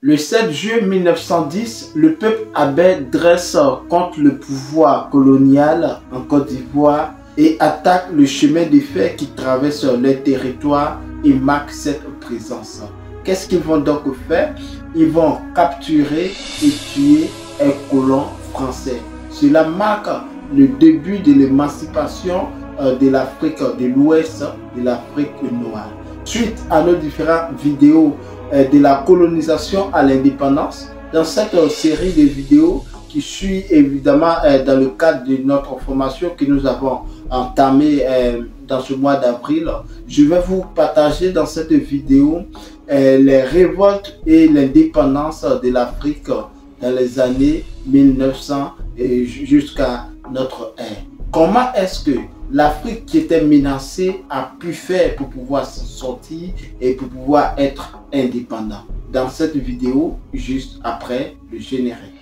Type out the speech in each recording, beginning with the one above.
Le 7 juin 1910, le peuple Abé dresse contre le pouvoir colonial en Côte d'Ivoire et attaque le chemin de fer qui traverse le territoire et marque cette présence. Qu'est-ce qu'ils vont donc faire? Ils vont capturer et tuer un colon français. Cela marque le début de l'émancipation de l'Afrique de l'Ouest, de l'Afrique noire. Suite à nos différentes vidéos de la colonisation à l'indépendance, dans cette série de vidéos qui suit évidemment dans le cadre de notre formation que nous avons entamée dans ce mois d'avril, je vais vous partager dans cette vidéo les révoltes et l'indépendance de l'Afrique dans les années 1900 et jusqu'à notre ère. Comment est-ce que l'Afrique qui était menacée a pu faire pour pouvoir s'en sortir et pour pouvoir être indépendant? Dans cette vidéo, juste après le générique.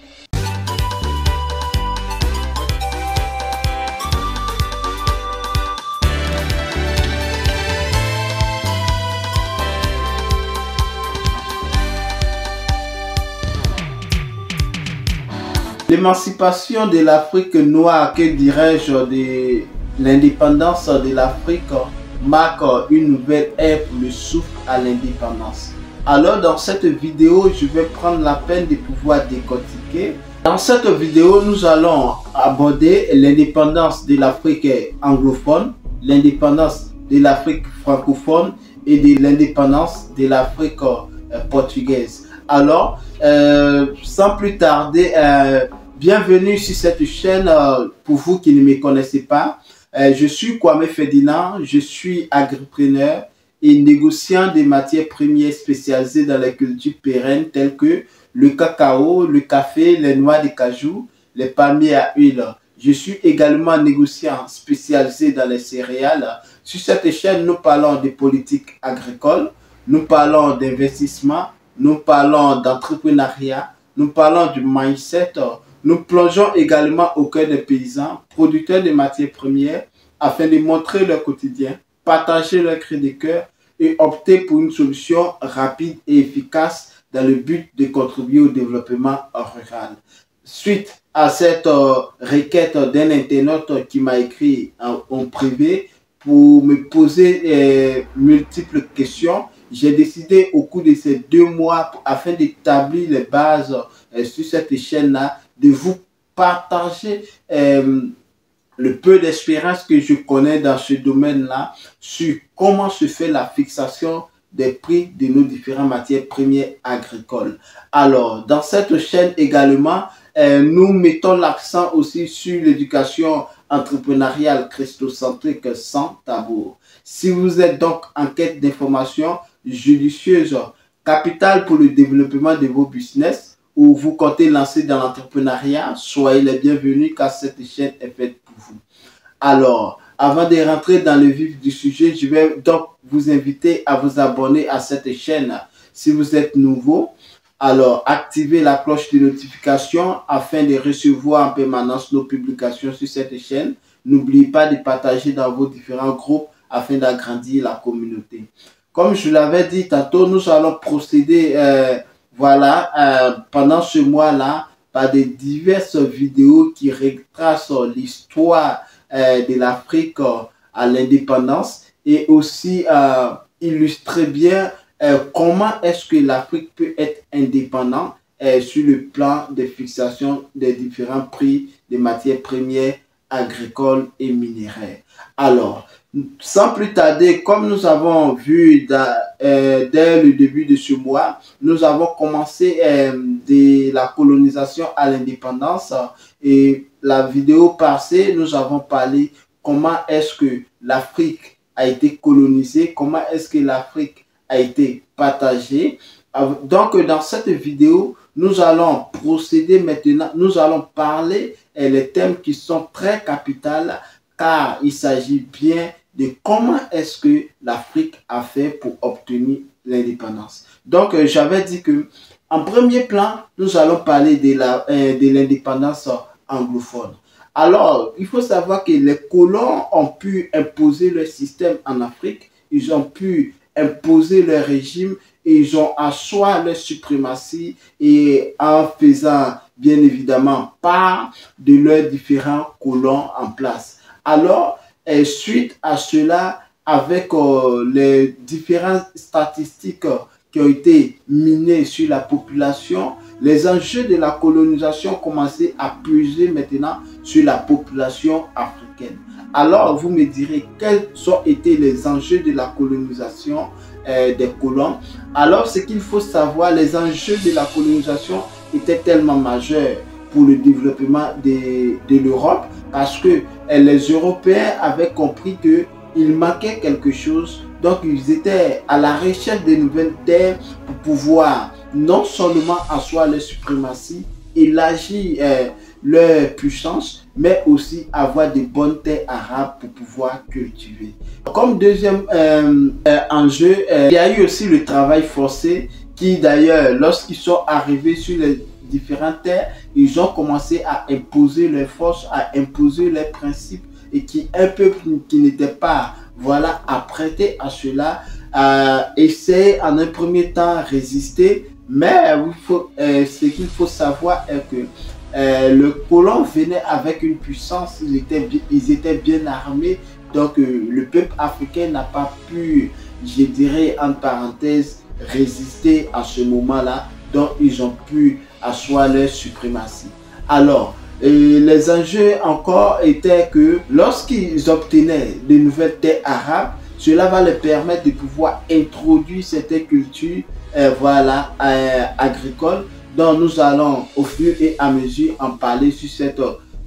L'émancipation de l'Afrique noire, que dirais-je, de l'indépendance de l'Afrique, marque une nouvelle ère pour le souffle à l'indépendance. Alors dans cette vidéo, je vais prendre la peine de pouvoir décortiquer. Dans cette vidéo, nous allons aborder l'indépendance de l'Afrique anglophone, l'indépendance de l'Afrique francophone et de l'indépendance de l'Afrique portugaise. Alors, sans plus tarder, bienvenue sur cette chaîne. Pour vous qui ne me connaissez pas, je suis Kwame Ferdinand, je suis agripreneur et négociant des matières premières spécialisées dans les cultures pérennes telles que le cacao, le café, les noix de cajou, les palmiers à huile. Je suis également négociant spécialisé dans les céréales. Sur cette chaîne, nous parlons de politique agricole, nous parlons d'investissement, nous parlons d'entrepreneuriat, nous parlons du mindset, nous plongeons également au cœur des paysans, producteurs de matières premières, afin de montrer leur quotidien, partager leur cri de cœur et opter pour une solution rapide et efficace dans le but de contribuer au développement rural. Suite à cette requête d'un internaute qui m'a écrit en privé pour me poser multiples questions, j'ai décidé au cours de ces 2 mois, afin d'établir les bases sur cette chaîne-là, de vous partager le peu d'expérience que je connais dans ce domaine-là sur comment se fait la fixation des prix de nos différentes matières premières agricoles. Alors, dans cette chaîne également, nous mettons l'accent aussi sur l'éducation entrepreneuriale christocentrique sans tabou. Si vous êtes donc en quête d'informations judicieuses, capitales pour le développement de vos business, ou vous comptez lancer dans l'entrepreneuriat, soyez les bienvenus car cette chaîne est faite pour vous. Alors, avant de rentrer dans le vif du sujet, je vais donc vous inviter à vous abonner à cette chaîne. Si vous êtes nouveau, alors activez la cloche de notification afin de recevoir en permanence nos publications sur cette chaîne. N'oubliez pas de partager dans vos différents groupes afin d'agrandir la communauté. Comme je l'avais dit tantôt, nous allons procéder pendant ce mois-là par des diverses vidéos qui retracent l'histoire de l'Afrique à l'indépendance et aussi illustrer bien comment est-ce que l'Afrique peut être indépendante sur le plan de fixation des différents prix des matières premières agricoles et minéraires. Alors, sans plus tarder, comme nous avons vu dès le début de ce mois, nous avons commencé de la colonisation à l'indépendance et la vidéo passée, nous avons parlé comment est-ce que l'Afrique a été colonisée, comment est-ce que l'Afrique a été partagée. Donc, dans cette vidéo, nous allons procéder maintenant, nous allons parler les thèmes qui sont très capitaux car il s'agit bien de comment est-ce que l'Afrique a fait pour obtenir l'indépendance. Donc, j'avais dit que en premier plan, nous allons parler de l'indépendance anglophone. Alors, il faut savoir que les colons ont pu imposer leur système en Afrique, ils ont pu imposer leur régime ils ont asseoir leur suprématie et en faisant bien évidemment part de leurs différents colons en place. Alors, suite à cela, avec les différentes statistiques qui ont été minées sur la population, les enjeux de la colonisation ont commencé à peser maintenant sur la population africaine. Alors, vous me direz quels ont été les enjeux de la colonisation des colons. Alors, ce qu'il faut savoir, les enjeux de la colonisation étaient tellement majeurs pour le développement de l'Europe parce que les Européens avaient compris qu'il manquait quelque chose. Donc, ils étaient à la recherche de nouvelles terres pour pouvoir non seulement asseoir leur suprématie, élargir leur puissance, mais aussi avoir de bonnes terres arabes pour pouvoir cultiver. Comme deuxième enjeu, il y a eu aussi le travail forcé qui d'ailleurs, lorsqu'ils sont arrivés sur les différentes terres, ils ont commencé à imposer leurs forces, à imposer leurs principes et qui un peuple qui n'était pas voilà, apprêté à cela, essayer en un premier temps résister, mais ce qu'il faut savoir est que le colon venait avec une puissance, ils étaient bien armés, donc le peuple africain n'a pas pu, je dirais en parenthèse, résister à ce moment-là, donc ils ont pu asseoir leur suprématie. Alors, les enjeux encore étaient que lorsqu'ils obtenaient de nouvelles terres arabes, cela va leur permettre de pouvoir introduire certaines cultures voilà, agricoles dont nous allons au fur et à mesure en parler sur cette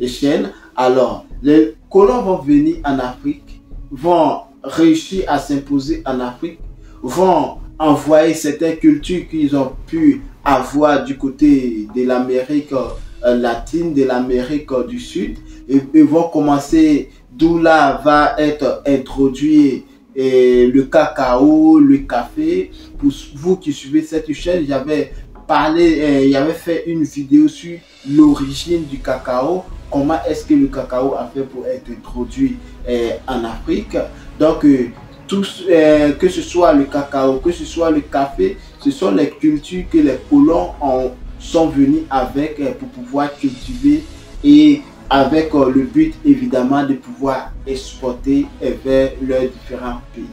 chaîne. Alors, les colons vont venir en Afrique, vont réussir à s'imposer en Afrique, vont envoyer certaines cultures qu'ils ont pu avoir du côté de l'Amérique latine, de l'Amérique du Sud, et vont commencer, d'où là va être introduit le cacao, le café. Pour vous qui suivez cette chaîne, j'avais fait une vidéo sur l'origine du cacao, comment est-ce que le cacao a fait pour être introduit en Afrique. Donc, que ce soit le cacao, que ce soit le café, ce sont les cultures que les colons sont venus avec pour pouvoir cultiver et avec le but évidemment de pouvoir exporter vers leurs différents pays.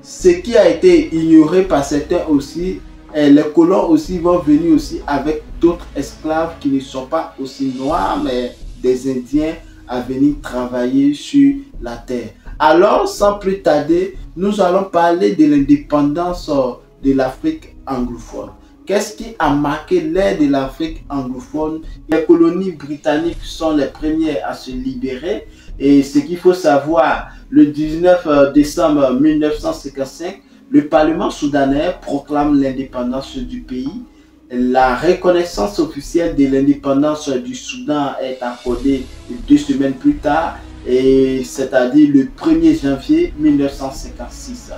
Ce qui a été ignoré par certains aussi, les colons aussi vont venir aussi avec d'autres esclaves qui ne sont pas aussi noirs mais des Indiens à venir travailler sur la terre. Alors, sans plus tarder, nous allons parler de l'indépendance de l'Afrique anglophone. Qu'est-ce qui a marqué l'ère de l'Afrique anglophone? Les colonies britanniques sont les premières à se libérer. Et ce qu'il faut savoir, le 19 décembre 1955, le Parlement soudanais proclame l'indépendance du pays. La reconnaissance officielle de l'indépendance du Soudan est accordée 2 semaines plus tard, c'est-à-dire le 1er janvier 1956.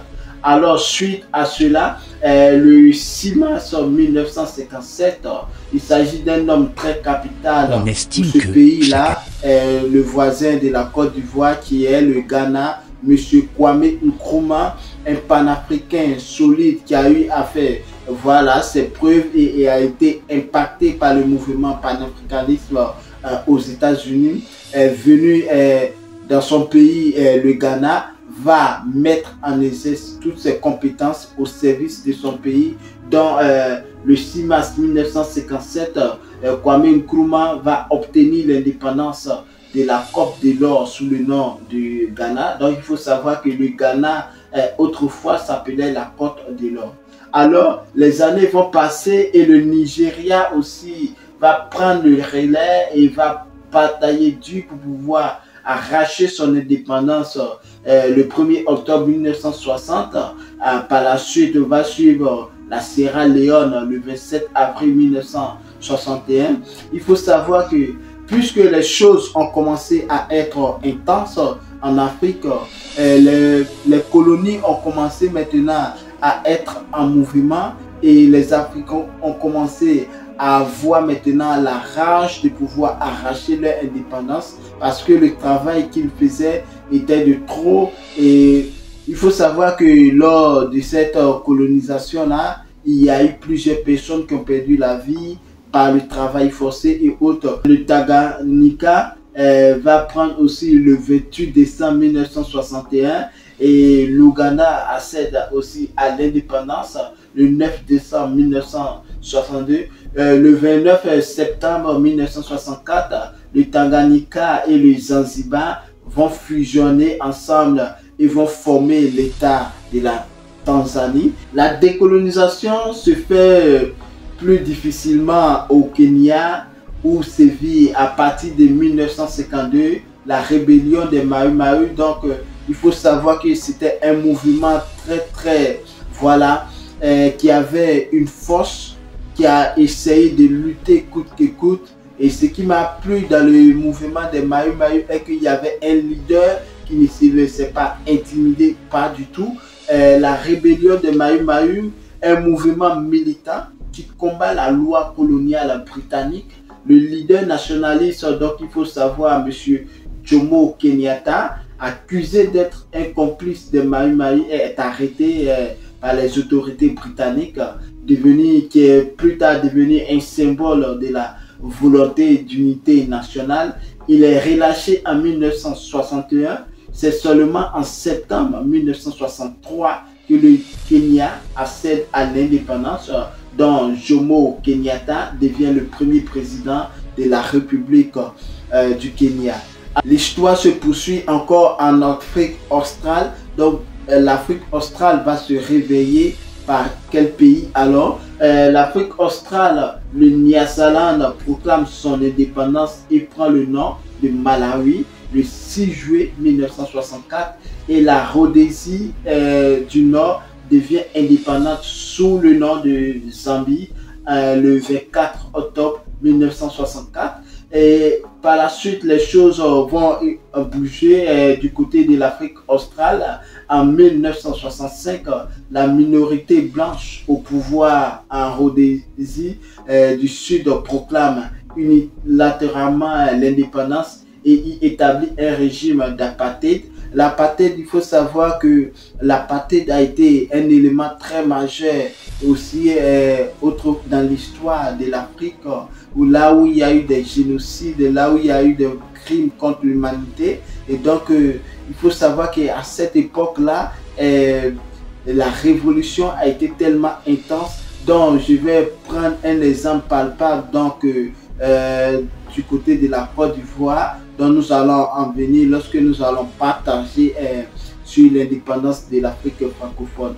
Alors, suite à cela, le 6 mars 1957, il s'agit d'un homme très capital pour ce pays-là, le voisin de la Côte d'Ivoire qui est le Ghana, M. Kwame Nkrumah, un panafricain solide qui a eu à faire voilà, ses preuves et a été impacté par le mouvement panafricanisme aux États-Unis, est venu dans son pays, le Ghana, va mettre en exercice toutes ses compétences au service de son pays. Dans le 6 mars 1957, Kwame Nkrumah va obtenir l'indépendance de la Côte de l'Or sous le nom du Ghana. Donc il faut savoir que le Ghana autrefois s'appelait la Côte de l'Or. Alors les années vont passer et le Nigeria aussi va prendre le relais et va batailler dur pour pouvoir arracher son indépendance le 1er octobre 1960. Par la suite, va suivre la Sierra Leone le 27 avril 1961. Il faut savoir que puisque les choses ont commencé à être intenses en Afrique, les colonies ont commencé maintenant à être en mouvement et les Africains ont commencé à voir maintenant la rage de pouvoir arracher leur indépendance parce que le travail qu'ils faisaient était de trop. Et il faut savoir que lors de cette colonisation-là, il y a eu plusieurs personnes qui ont perdu la vie par le travail forcé et autres. Le Tanganyika va prendre aussi le 28 décembre 1961 et l'Ouganda accède aussi à l'indépendance le 9 décembre 1962. Le 29 septembre 1964, le Tanganyika et le Zanzibar vont fusionner ensemble et vont former l'État de la Tanzanie. La décolonisation se fait plus difficilement au Kenya où sévit à partir de 1952 la rébellion des Mau Mau. Donc il faut savoir que c'était un mouvement très voilà qui avait une force, qui a essayé de lutter coûte que coûte. Et ce qui m'a plu dans le mouvement des Mau Mau est qu'il y avait un leader qui ne se laissait pas intimider, pas du tout. La rébellion des Mau Mau, un mouvement militant qui combat la loi coloniale britannique. Le leader nationaliste, donc il faut savoir, M. Jomo Kenyatta, accusé d'être un complice des Mau Mau, est arrêté par les autorités britanniques, qui est plus tard devenu un symbole de la volonté d'unité nationale. Il est relâché en 1961. C'est seulement en septembre 1963 que le Kenya accède à l'indépendance, dont Jomo Kenyatta devient le premier président de la République du Kenya. L'histoire se poursuit encore en Afrique australe. Donc l'Afrique australe va se réveiller par quel pays alors? L'Afrique australe, le Nyasaland proclame son indépendance et prend le nom de Malawi le 6 juillet 1964 et la Rhodésie du Nord devient indépendante sous le nom de Zambie le 24 octobre 1964. Et par la suite, les choses vont bouger du côté de l'Afrique australe. En 1965, la minorité blanche au pouvoir en Rhodésie du Sud proclame unilatéralement l'indépendance et y établit un régime d'apartheid. L'apartheid, il faut savoir que l'apartheid a été un élément très majeur aussi dans l'histoire de l'Afrique, là où il y a eu des génocides, là où il y a eu des crimes contre l'humanité. Et donc, il faut savoir qu'à cette époque-là, la révolution a été tellement intense. Donc, je vais prendre un exemple palpable. Donc, du côté de la Côte d'Ivoire, dont nous allons en venir lorsque nous allons partager sur l'indépendance de l'Afrique francophone.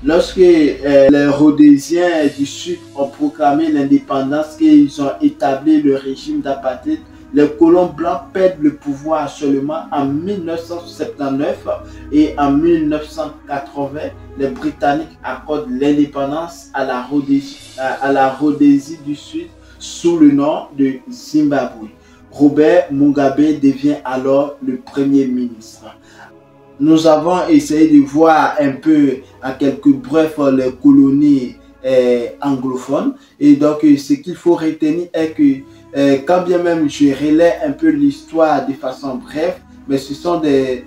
Lorsque les Rhodésiens du Sud ont proclamé l'indépendance et ils ont établi le régime d'apartheid, les colons blancs perdent le pouvoir seulement en 1979 et en 1980, les Britanniques accordent l'indépendance à la Rhodésie du Sud sous le nom de Zimbabwe. Robert Mugabe devient alors le premier ministre. Nous avons essayé de voir un peu en quelques brefs les colonies anglophones. Et donc ce qu'il faut retenir est que quand bien même je relaie un peu l'histoire de façon brève, mais ce sont des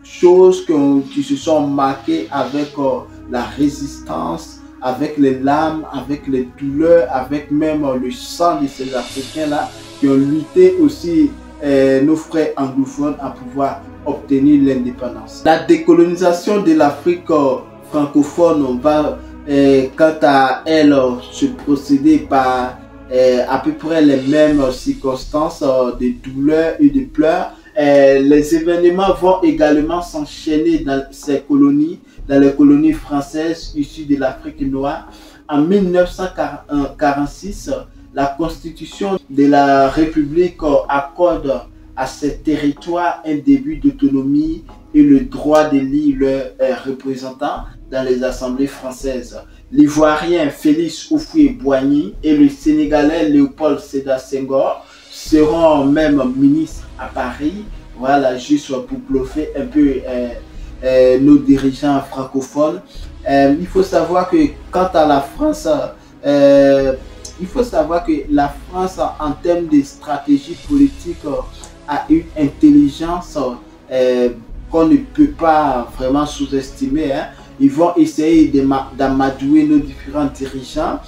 choses qui se sont marquées avec la résistance, avec les larmes, avec les douleurs, avec même le sang de ces Africains-là qui ont lutté aussi, nos frères anglophones, à pouvoir obtenir l'indépendance. La décolonisation de l'Afrique francophone va, quant à elle, se procéder par à peu près les mêmes circonstances de douleur et de pleurs. Les événements vont également s'enchaîner dans ces colonies, dans les colonies françaises issues de l'Afrique noire. En 1946, la constitution de la République accorde à ces territoires un début d'autonomie et le droit d'élire leurs représentants dans les assemblées françaises. L'Ivoirien Félix Houphouët-Boigny et le Sénégalais Léopold Sédar Senghor seront même ministres à Paris. Voilà, juste pour bluffer un peu nos dirigeants francophones. Il faut savoir que quant à la France, il faut savoir que la France, en termes de stratégie politique, a une intelligence qu'on ne peut pas vraiment sous-estimer. ils vont essayer d'amadouer nos différents dirigeants,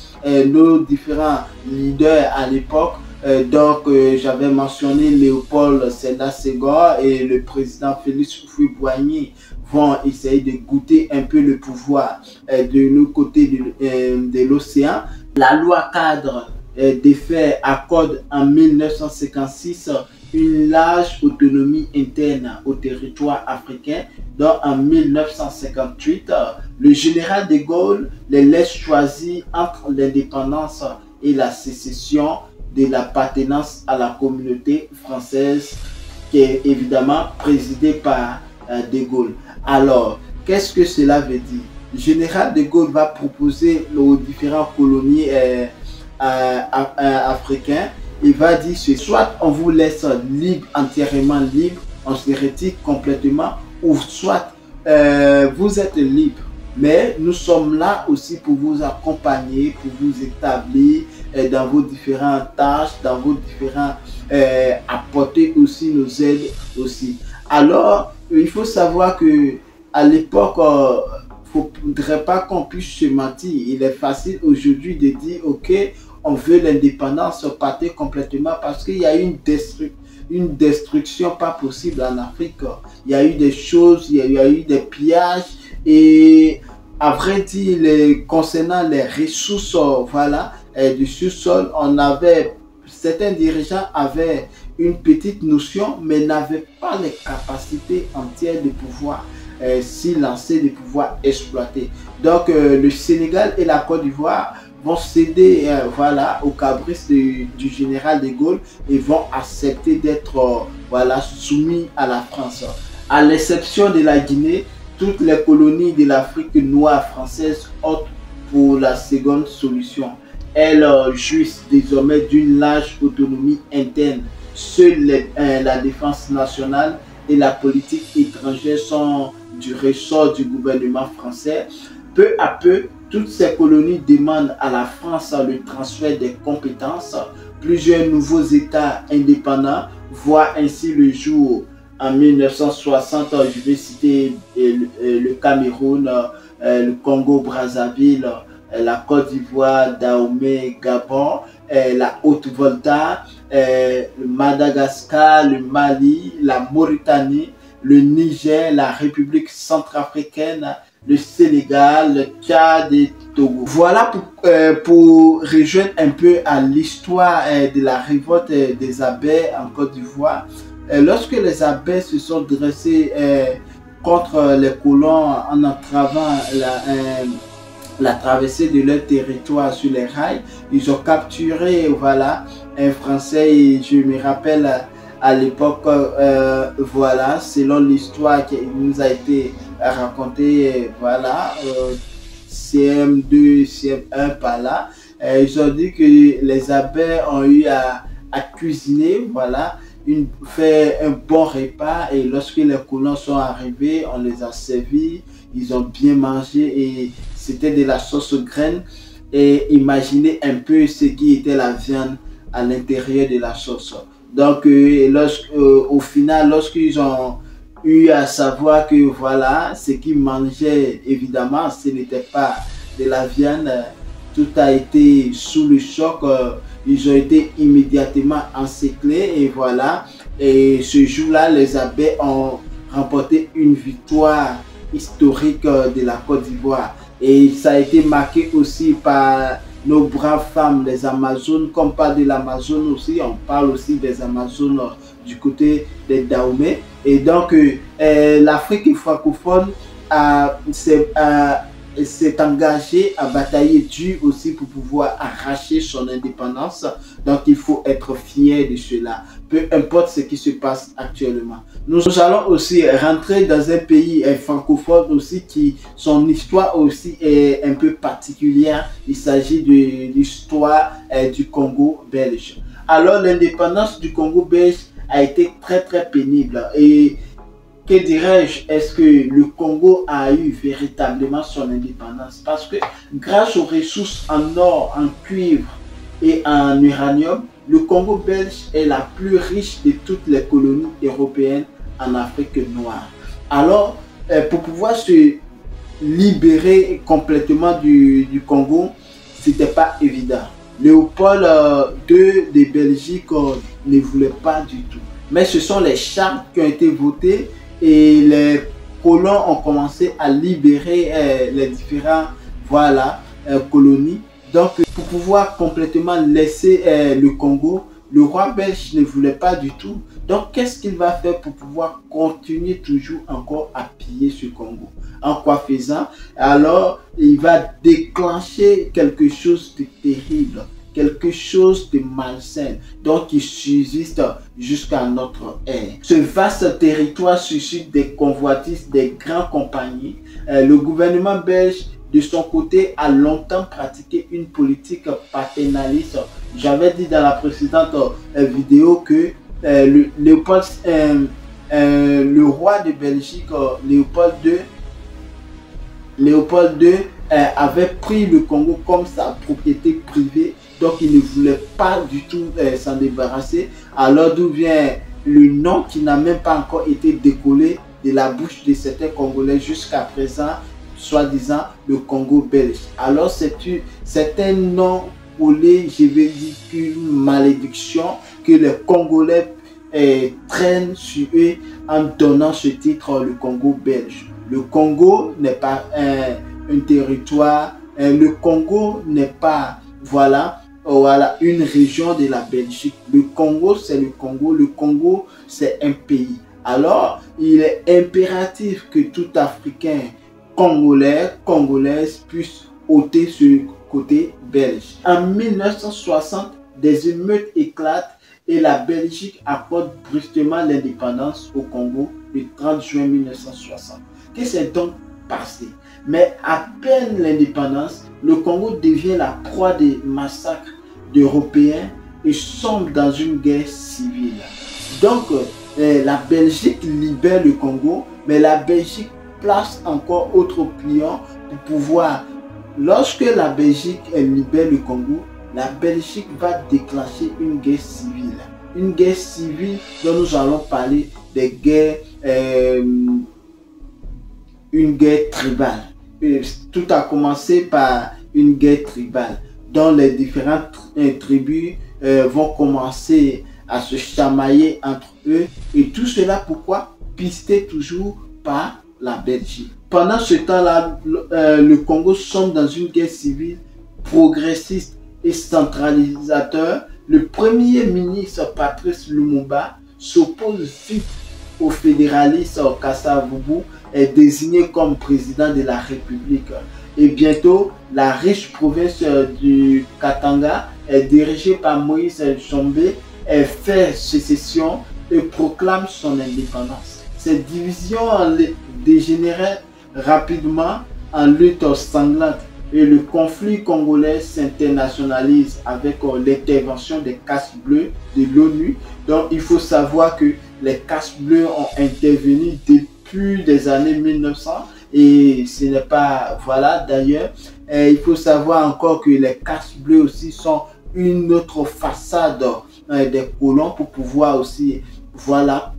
nos différents leaders à l'époque. J'avais mentionné Léopold Sédar Senghor et le président Félix Houphouët-Boigny vont essayer de goûter un peu le pouvoir de l'autre côté de l'océan. La loi cadre des faits accorde en 1956 une large autonomie interne au territoire africain. Donc en 1958, le général de Gaulle les laisse choisir entre l'indépendance et la sécession de l'appartenance à la communauté française qui est évidemment présidée par de Gaulle. Alors, qu'est-ce que cela veut dire? Le général de Gaulle va proposer aux différents colonies africains. Il va dire soit on vous laisse libre, entièrement libre, on se retire complètement, ou soit vous êtes libre. Mais nous sommes là aussi pour vous accompagner, pour vous établir dans vos différentes tâches, dans vos différents apporter aussi nos aides aussi. Alors, il faut savoir que à l'époque, il ne faudrait pas qu'on puisse se mentir. Il est facile aujourd'hui de dire ok, on veut l'indépendance, partir complètement parce qu'il y a une destruction pas possible en Afrique. Il y a eu des choses, il y a eu des pillages et à vrai dire, concernant les ressources voilà, du sous-sol, certains dirigeants avaient une petite notion mais n'avaient pas les capacités entières de pouvoir s'y lancer, de pouvoir exploiter. Donc le Sénégal et la Côte d'Ivoire vont céder voilà, au caprice du général de Gaulle et vont accepter d'être voilà, soumis à la France. À l'exception de la Guinée, toutes les colonies de l'Afrique noire française optent pour la seconde solution. Elles jouissent désormais d'une large autonomie interne. Seule la défense nationale et la politique étrangère sont du ressort du gouvernement français. Peu à peu, toutes ces colonies demandent à la France le transfert des compétences. Plusieurs nouveaux États indépendants voient ainsi le jour. En 1960, je vais citer le Cameroun, le Congo-Brazzaville, la Côte d'Ivoire, Dahomey, Gabon, la Haute-Volta, le Madagascar, le Mali, la Mauritanie, le Niger, la République centrafricaine, le Sénégal, le Tchad et Togo. Voilà pour rejoindre un peu à l'histoire de la révolte des abeilles en Côte d'Ivoire. Lorsque les abeilles se sont dressées contre les colons en entravant la traversée de leur territoire sur les rails, ils ont capturé voilà, un Français et je me rappelle à l'époque, voilà, selon l'histoire qui nous a été racontée, voilà, CM2, CM1 par là, ils ont dit que les abeilles ont eu à cuisiner, voilà, faire un bon repas et lorsque les colons sont arrivés, on les a servis, ils ont bien mangé et c'était de la sauce graine et imaginez un peu ce qui était la viande à l'intérieur de la sauce. Donc au final, lorsqu'ils ont eu à savoir que voilà, ce qu'ils mangeaient, évidemment, ce n'était pas de la viande, tout a été sous le choc, ils ont été immédiatement encerclés et voilà. Et ce jour-là, les abeilles ont remporté une victoire historique de la Côte d'Ivoire. Et ça a été marqué aussi par nos braves femmes, les Amazones. Comme on parle de l'Amazone aussi, on parle aussi des Amazones du côté des Dahomey. Et donc, l'Afrique francophone s'est engagée à batailler dur aussi pour pouvoir arracher son indépendance. Donc, il faut être fier de cela, peu importe ce qui se passe actuellement. Nous allons aussi rentrer dans un pays francophone aussi qui, son histoire aussi est un peu particulière. Il s'agit de l'histoire du Congo belge. Alors, l'indépendance du Congo belge a été très pénible et que dirais-je, est-ce que le Congo a eu véritablement son indépendance? Parce que grâce aux ressources en or, en cuivre et en uranium, le Congo belge est la plus riche de toutes les colonies européennes en Afrique noire. Alors, pour pouvoir se libérer complètement du Congo, c'était pas évident. Léopold II de Belgique ne voulait pas du tout. Mais ce sont les chartes qui ont été votées et les colons ont commencé à libérer les différents colonies. Donc pour pouvoir complètement laisser le Congo, le roi belge ne voulait pas du tout. Donc qu'est-ce qu'il va faire pour pouvoir continuer toujours encore à piller ce Congo? En quoi faisant? Alors il va déclencher quelque chose de terrible, quelque chose de malsain, donc qui subsiste jusqu'à notre ère. Ce vaste territoire suscite des convoitises des grandes compagnies. Le gouvernement belge de son côté a longtemps pratiqué une politique paternaliste. J'avais dit dans la précédente vidéo que le roi de Belgique, Léopold II avait pris le Congo comme sa propriété privée, donc il ne voulait pas du tout s'en débarrasser. Alors d'où vient le nom qui n'a même pas encore été décollé de la bouche de certains Congolais jusqu'à présent, soi-disant le Congo belge. Alors c'est un nom collé, je vais dire qu'une malédiction que les Congolais traînent sur eux en donnant ce titre, le Congo belge. Le Congo n'est pas un territoire, le Congo n'est pas une région de la Belgique. Le Congo c'est le Congo c'est un pays. Alors il est impératif que tout Africain congolaise puisse ôter ce côté belge. En 1960, des émeutes éclatent et la Belgique accorde brusquement l'indépendance au Congo le 30 juin 1960. Qu'est-ce qui s'est donc passé? Mais à peine l'indépendance, le Congo devient la proie des massacres d'Européens et sombre dans une guerre civile. Donc la Belgique libère le Congo, mais la Belgique place encore autre pliant pour pouvoir, lorsque la Belgique libère le Congo, la Belgique va déclencher une guerre civile. Une guerre civile dont nous allons parler des guerres, une guerre tribale. Tout a commencé par une guerre tribale dont les différentes tribus vont commencer à se chamailler entre eux. Et tout cela pourquoi? Pisté toujours par la Belgique. Pendant ce temps-là, le Congo sombre dans une guerre civile progressiste et centralisateur. Le premier ministre Patrice Lumumba s'oppose vite au fédéraliste Kasavubu, est désigné comme président de la République. Et bientôt, la riche province du Katanga est dirigée par Moïse Tshombe, fait sécession et proclame son indépendance. Cette division dégénérait rapidement en lutte sanglante et le conflit congolais s'internationalise avec l'intervention des casques bleus de l'ONU. Donc il faut savoir que les casques bleus ont intervenu depuis les années 1900 et ce n'est pas, d'ailleurs, il faut savoir encore que les casques bleus aussi sont une autre façade des colons pour pouvoir aussi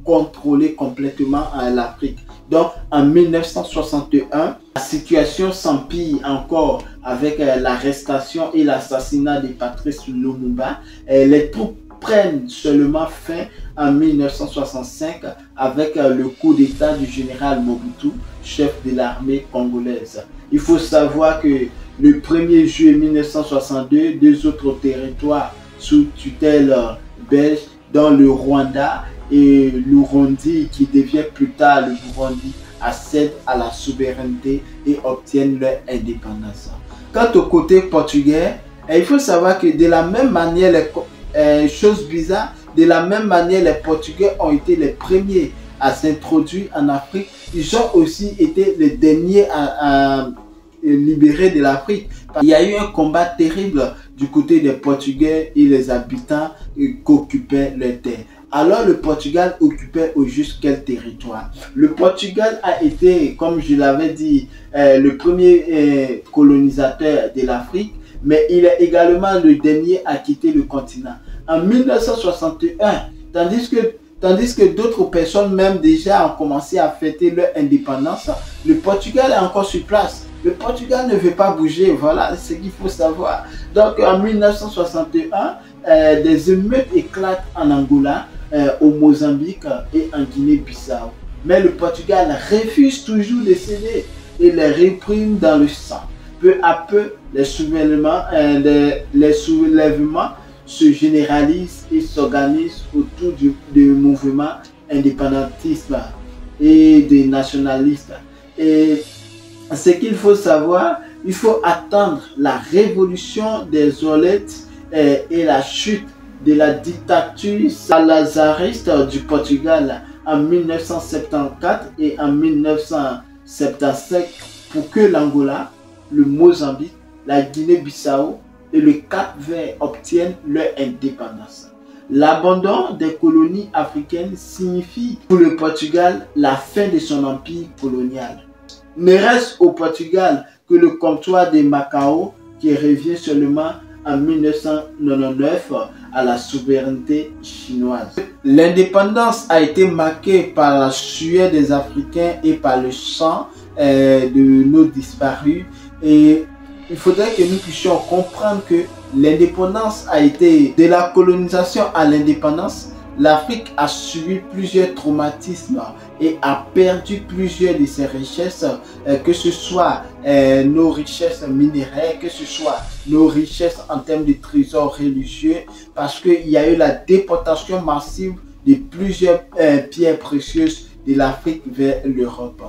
contrôler complètement l'Afrique. Donc en 1961, la situation s'empire encore avec l'arrestation et l'assassinat de Patrice Lumumba. Les troupes prennent seulement fin en 1965 avec le coup d'état du général Mobutu, chef de l'armée congolaise. Il faut savoir que le 1er juillet 1962, deux autres territoires sous tutelle belge, dans le Rwanda et l'Urundi, qui devient plus tard le Burundi, accèdent à la souveraineté et obtiennent leur indépendance. Quant au côté portugais, il faut savoir que de la même manière, chose bizarre, de la même manière, les Portugais ont été les premiers à s'introduire en Afrique. Ils ont aussi été les derniers à libérer de l'Afrique. Il y a eu un combat terrible du côté des Portugais et les habitants qui occupaient les terres. Alors le Portugal occupait au juste quel territoire? Le Portugal a été, comme je l'avais dit, le premier colonisateur de l'Afrique, mais il est également le dernier à quitter le continent. En 1961, tandis tandis que d'autres personnes même déjà ont commencé à fêter leur indépendance, le Portugal est encore sur place. Le Portugal ne veut pas bouger, voilà ce qu'il faut savoir. Donc en 1961, des émeutes éclatent en Angola, au Mozambique et en Guinée-Bissau. Mais le Portugal refuse toujours de céder et les réprime dans le sang. Peu à peu, les soulèvements se généralisent et s'organisent autour du mouvement indépendantiste et des nationalistes. Et ce qu'il faut savoir, il faut attendre la révolution des Orlettes et la chute de la dictature salazariste du Portugal en 1974 et en 1975 pour que l'Angola, le Mozambique, la Guinée-Bissau et le Cap-Vert obtiennent leur indépendance. L'abandon des colonies africaines signifie pour le Portugal la fin de son empire colonial. Ne reste au Portugal que le comptoir de Macao qui revient seulement en 1999 à la souveraineté chinoise. L'indépendance a été marquée par la sueur des Africains et par le sang de nos disparus. Et il faudrait que nous puissions comprendre que l'indépendance a été de la colonisation à l'indépendance. L'Afrique a subi plusieurs traumatismes et a perdu plusieurs de ses richesses, que ce soit nos richesses minéraires, que ce soit nos richesses en termes de trésors religieux, parce qu'il y a eu la déportation massive de plusieurs pierres précieuses de l'Afrique vers l'Europe.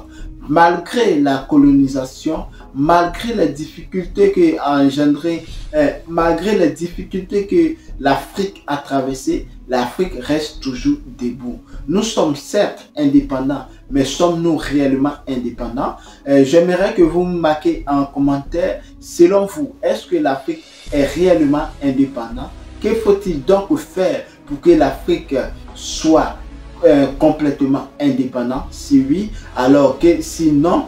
Malgré la colonisation, malgré les difficultés que a engendré, malgré les difficultés que l'Afrique a traversées, l'Afrique reste toujours debout. Nous sommes certes indépendants, mais sommes-nous réellement indépendants? J'aimerais que vous me marquiez en commentaire, selon vous, est-ce que l'Afrique est réellement indépendante? Que faut-il donc faire pour que l'Afrique soit complètement indépendant? Si oui, alors que sinon,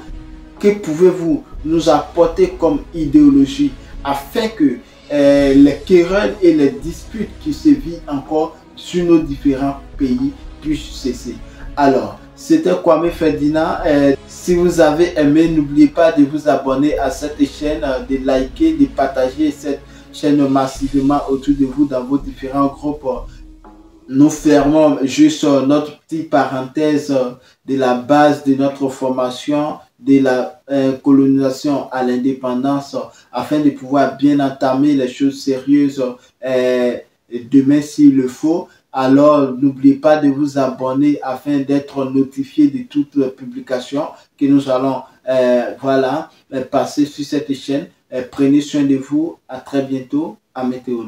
que pouvez-vous nous apporter comme idéologie afin que les querelles et les disputes qui se vivent encore sur nos différents pays puissent cesser? Alors, c'était Kwame Ferdinand. Si vous avez aimé, n'oubliez pas de vous abonner à cette chaîne, de liker, de partager cette chaîne massivement autour de vous dans vos différents groupes. Nous fermons juste notre petite parenthèse de la base de notre formation, de la colonisation à l'indépendance, afin de pouvoir bien entamer les choses sérieuses demain s'il le faut. Alors, n'oubliez pas de vous abonner afin d'être notifié de toutes les publications que nous allons passer sur cette chaîne. Prenez soin de vous. À très bientôt. À Météo.